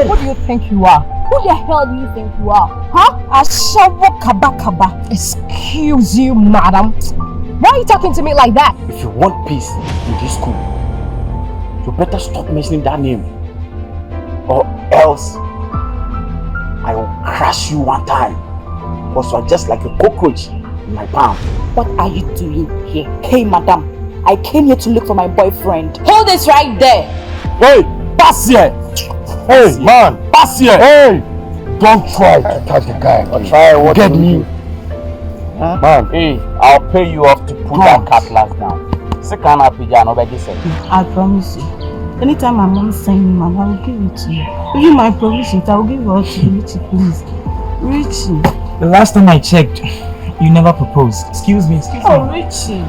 What do you think you are? Who the hell do you think you are? Huh? Ashawo Kaba. Excuse you, madam. Why are you talking to me like that? If you want peace in this school, you better stop mentioning that name. Or else, I will crush you one time. Because you are just like a cockroach in my palm. What are you doing here? Hey, madam. I came here to look for my boyfriend. Hold this right there. Hey, pass here. Hey, man. Pass here. Hey, don't try to touch the guy. Try what get me. Huh? Man. Hey, I'll pay you off to put that cutlass down. Second Apija, nobody said. I promise you. Anytime my mom sends me money, I will give it to you. Even my provisions, I will give it all to you, Richie, please. Richie. The last time I checked, you never proposed. Excuse me. Oh, Richie.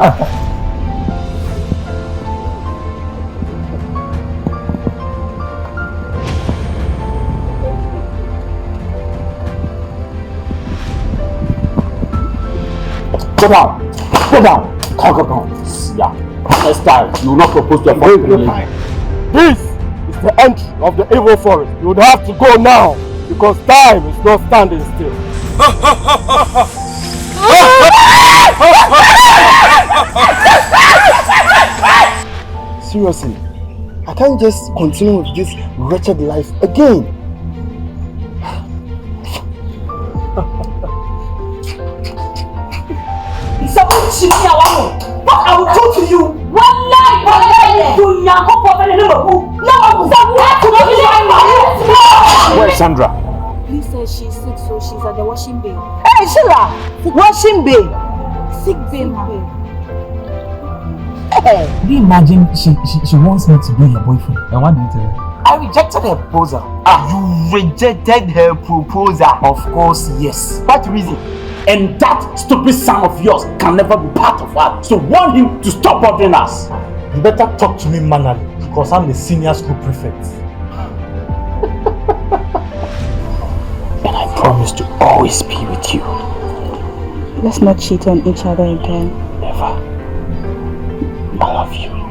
Go down. Talk about this. Yeah. Next time, you will not propose to a friend. This is the entry of the evil forest. You would have to go now because time is not standing still. Seriously, I can't just continue with this wretched life again. What I will do to you? One night. Where's Sandra? Please says she's sick, so she's at the washing bay. Hey, Sheila! Washing bay. Sick bay, Hey. Do you imagine she wants me to be her boyfriend? And what do you tell her? I rejected her proposal. You rejected her proposal? Of course, yes. What reason? And that stupid son of yours can never be part of us. So warn him to stop bothering us. You better talk to me mannerly because I'm the senior school prefect. And I promise to always be with you. Let's not cheat on each other again. Never. I love you.